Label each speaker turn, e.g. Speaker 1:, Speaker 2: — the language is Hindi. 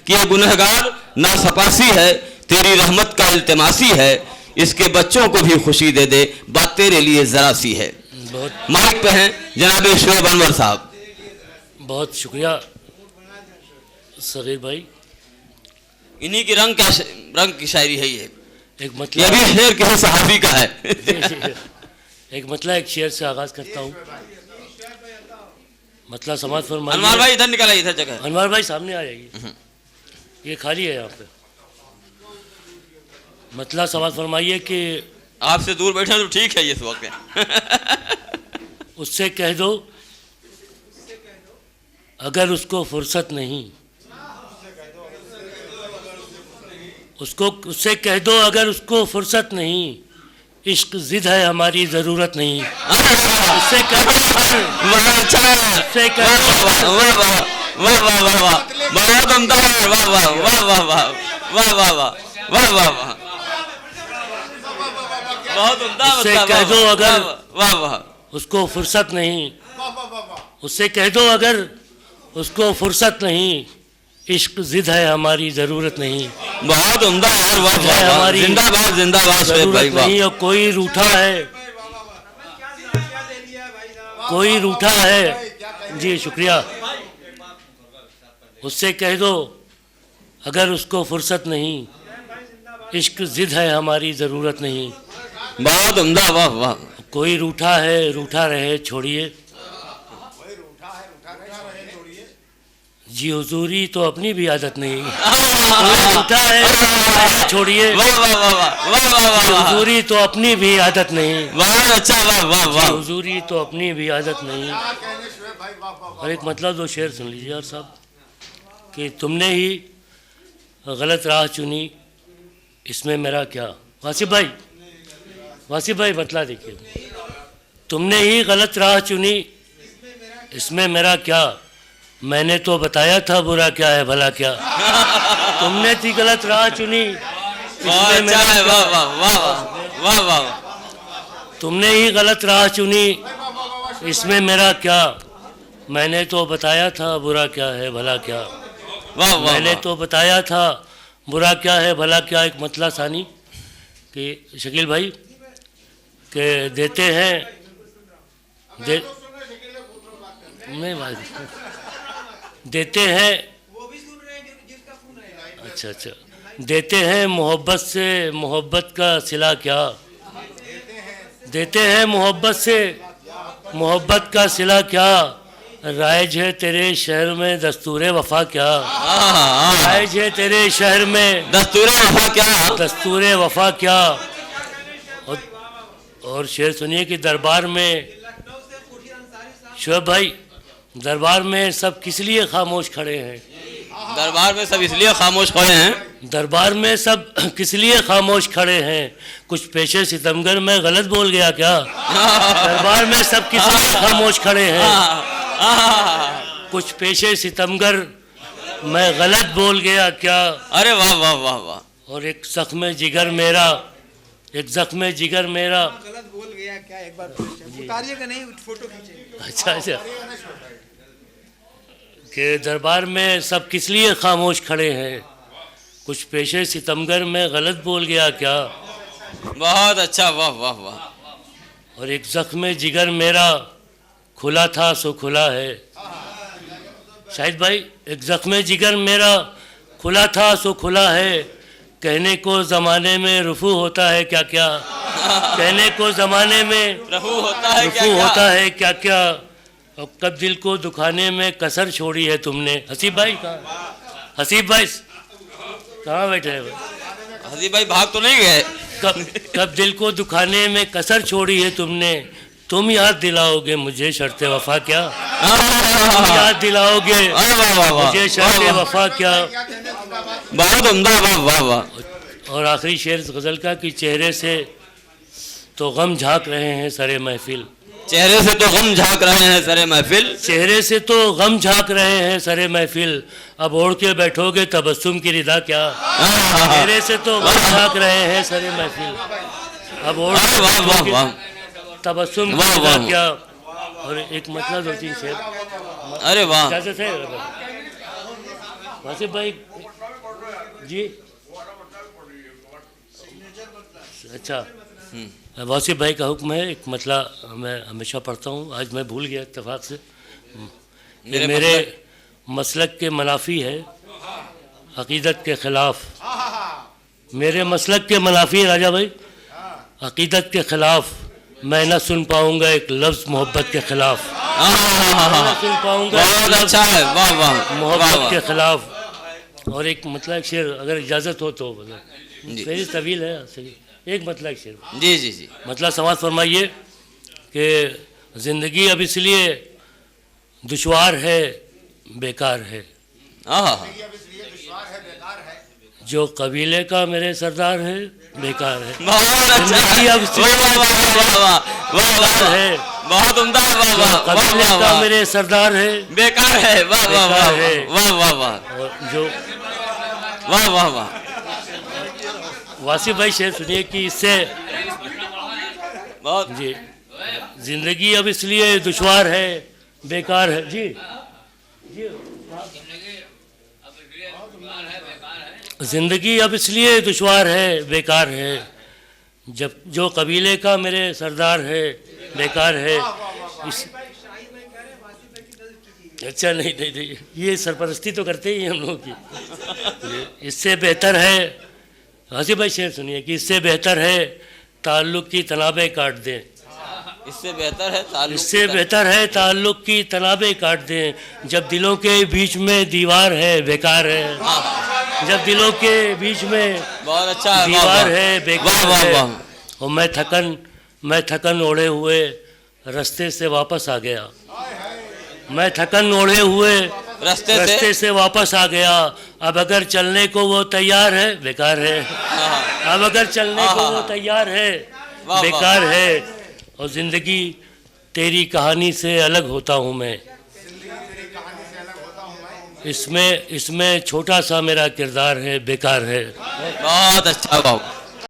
Speaker 1: कि ये गुनहगार नासपासी है, तेरी रहमत का इल्तिमासी है, इसके बच्चों को भी खुशी दे दे, बात तेरे लिए जरा सी है। माइक पे हैं जनाब शोएब अनवर साहब।
Speaker 2: बहुत शुक्रिया सगीर भाई।
Speaker 1: इन्हीं की रंग की शायरी है ये।
Speaker 2: एक
Speaker 1: ये
Speaker 2: मतलब
Speaker 1: भी शेर किसी सहाबी का है।
Speaker 2: एक मतलब एक शेर से आगाज करता हूँ। मतलब समाज फरमाइए।
Speaker 1: अनवर भाई इधर निकल आइए, इधर जगह।
Speaker 2: अनवर भाई सामने आ जाइए, ये खाली है यहाँ पे। मतलब समाज फरमाइए कि
Speaker 1: आपसे दूर बैठे तो ठीक है ये इस वक्त।
Speaker 2: उससे कह दो अगर उसको फुर्सत नहीं, उससे कह दो अगर उसको फुर्सत नहीं, इश्क जिद है हमारी ज़रूरत नहीं। उससे कह दो, उससे कह दो, उससे कह दो अगर उसको फुर्सत नहीं, उससे कह दो अगर उसको फुर्सत नहीं, इश्क जिद है हमारी ज़रूरत नहीं।
Speaker 1: बहुत उम्दा यार, वाह वाह,
Speaker 2: हमारी
Speaker 1: जिंदाबाद जिंदाबाद
Speaker 2: ज़रूरत नहीं। और कोई रूठा है, कोई रूठा है, जी शुक्रिया। उससे कह दो अगर उसको फुर्सत नहीं, इश्क जिद है हमारी ज़रूरत नहीं।
Speaker 1: बहुत उम्दा, वाह वाह।
Speaker 2: कोई रूठा है, रूठा रहे छोड़िए, जी हुजूरी तो अपनी भी आदत नहीं। कोई रूठा है छोड़िए, हुजूरी तो अपनी भी आदत नहीं।
Speaker 1: बहुत अच्छा, वाह वाह वाह।
Speaker 2: हुजूरी तो अपनी भी आदत नहीं। और एक मतलब दो शेर सुन लीजिए यार साहब कि तुमने ही गलत राह चुनी, इसमें मेरा क्या। वासिफ भाई, वासिफ भाई मतलब देखिए, तुमने ही गलत राह चुनी, इसमें मेरा क्या, मैंने तो बताया था बुरा क्या है भला क्या। तुमने थी गलत राह चुनी, इसमें मेरा क्या।
Speaker 1: वाह वाह वाह वाह।
Speaker 2: तुमने ही गलत राह चुनी, इसमें मेरा क्या, मैंने तो बताया था बुरा क्या है भला क्या।
Speaker 1: वाह वाह।
Speaker 2: मैंने तो बताया था बुरा क्या है भला क्या। एक मतला सानी कि शकील भाई के देते हैं देते हैं, अच्छा अच्छा, देते हैं मोहब्बत से मोहब्बत का सिला क्या, देते हैं मोहब्बत से मोहब्बत का सिला क्या, राइज है तेरे शहर में दस्तूरे वफा क्या। राइज है तेरे शहर में
Speaker 1: दस्तूरे वफा क्या,
Speaker 2: दस्तूरे वफा क्या। और शेर सुनिए कि दरबार में शोएब भाई, दरबार में सब किस लिए खामोश खड़े हैं।
Speaker 1: दरबार में सब इसलिए खामोश खड़े हैं,
Speaker 2: दरबार में सब किस लिए खामोश खड़े हैं, कुछ पेशे सितमगर मैं गलत बोल गया क्या। दरबार में सब किस लिए खामोश खड़े हैं, कुछ पेशे सितमगर मैं गलत बोल गया क्या।
Speaker 1: अरे वाह वाह वाह वाह।
Speaker 2: और एक जख्म जिगर मेरा, एक जख्म जिगर मेरा,
Speaker 3: गलत बोल गया क्या, एक बार उतारिएगा नहीं, फोटो खींचिए।
Speaker 2: अच्छा अच्छा, के दरबार में सब किस लिए खामोश खड़े हैं, कुछ पेशे सितमगर में गलत बोल गया क्या।
Speaker 1: बहुत अच्छा, वाह वाह वाह।
Speaker 2: और एक जख्म जिगर मेरा खुला था सो खुला है। शाहिद भाई, एक जख्म जिगर मेरा खुला था सो खुला है, कहने को ज़माने में रुफू होता है क्या क्या। कहने को ज़माने में
Speaker 1: रफू होता है क्या
Speaker 2: रुफू
Speaker 1: क्या।
Speaker 2: होता है क्या क्या। और कब दिल को दुखाने में कसर छोड़ी है तुमने। हसीब भाई कहाँ, हसीब भाई कहाँ बैठे हैं।
Speaker 1: हसीब भाई भाग तो नहीं गए।
Speaker 2: कब दिल को दुखाने में कसर छोड़ी है तुमने, तुम याद दिलाओगे मुझे शर्ते वफा क्या। तुम याद दिलाओगे मुझे शर्ते वफा क्या।
Speaker 1: बहुत उम्दा, वाह वाह वाह।
Speaker 2: और आखिरी शेर गज़ल का कि चेहरे से तो गम झांक रहे हैं सरे महफिल,
Speaker 1: चेहरे से तो गम झांक रहे हैं सरे महफिल,
Speaker 2: चेहरे से तो गम झांक रहे हैं सरे महफिल, अब ओढ़ के बैठोगे तबस्सुम की रिदा क्या। चेहरे से तो गम झांक रहे हैं सरे महफिल, अब ओढ़ के बैठोगे तबस्सुम की रिदा क्या। और एक मतलब दो तीन शेर,
Speaker 1: अरे वाह।
Speaker 2: इजाज़त है वासिफ भाई जी, अच्छा, वासिफ भाई का हुक्म है, एक मतला मैं हमेशा पढ़ता हूँ, आज मैं भूल गया इत्तेफाक से। ये मेरे मसलक के मुनाफी है, अकीदत के ख़िलाफ़, मेरे मसलक के मुनाफी है राजा भाई, अकीदत के ख़िलाफ़ मैं न सुन पाऊँगा एक लफ्ज़ मोहब्बत के ख़िलाफ़, न सुन पाऊँगा
Speaker 1: अच्छा है, वाह वाह,
Speaker 2: मोहब्बत के ख़िलाफ़। और एक मतलब शेर अगर इजाज़त हो तो मेरी तवील है, एक मतलब शेर
Speaker 1: जी जी जी,
Speaker 2: मतलब समाज फरमाइए कि ज़िंदगी अब इसलिए दुश्वार है, बेकार है, जो कबीले का मेरे सरदार है, बेकार है।
Speaker 1: बहुत अच्छा,
Speaker 2: है,
Speaker 1: बहुत उम्दा है, वाह वाह,
Speaker 2: कबीले का मेरे सरदार है,
Speaker 1: बेकार है, वाह वाह वाह वाह वाह वाह,
Speaker 2: जो
Speaker 1: वाह वाह वाह।
Speaker 2: वासिफ भाई शेर सुनिए कि इससे
Speaker 1: बहुत
Speaker 2: जी, जिंदगी अब इसलिए दुश्वार है, बेकार है जी, जिंदगी अब इसलिए दुश्वार है, बेकार है, जब जो कबीले का मेरे सरदार है, बेकार है। अच्छा नहीं नहीं नहीं, ये सरपरस्ती तो करते ही हम लोग की। इससे बेहतर है, हासिफ भाई शेर सुनिए कि इससे बेहतर है ताल्लुक़ की तनाबें काट दें,
Speaker 1: इससे बेहतर है ताल्लुक़,
Speaker 2: इससे बेहतर है ताल्लुक़ की तनाबें काट दें, जब दिलों के बीच में दीवार है, बेकार है, जब दिलों के बीच में
Speaker 1: बहुत अच्छा है,
Speaker 2: दीवार है, बेकार
Speaker 1: वाह
Speaker 2: है।
Speaker 1: वाह,
Speaker 2: और मैं थकन ओढ़े हुए रास्ते से वापस आ गया, मैं थकन ओढ़े हुए रास्ते से वापस आ गया, अब अगर चलने को वो तैयार है, बेकार है, अब अगर चलने को वो तैयार है, बेकार है। और ज़िंदगी तेरी कहानी से अलग होता हूँ मैं, इसमें छोटा सा मेरा किरदार है, बेकार है।
Speaker 1: बहुत अच्छा, वाह।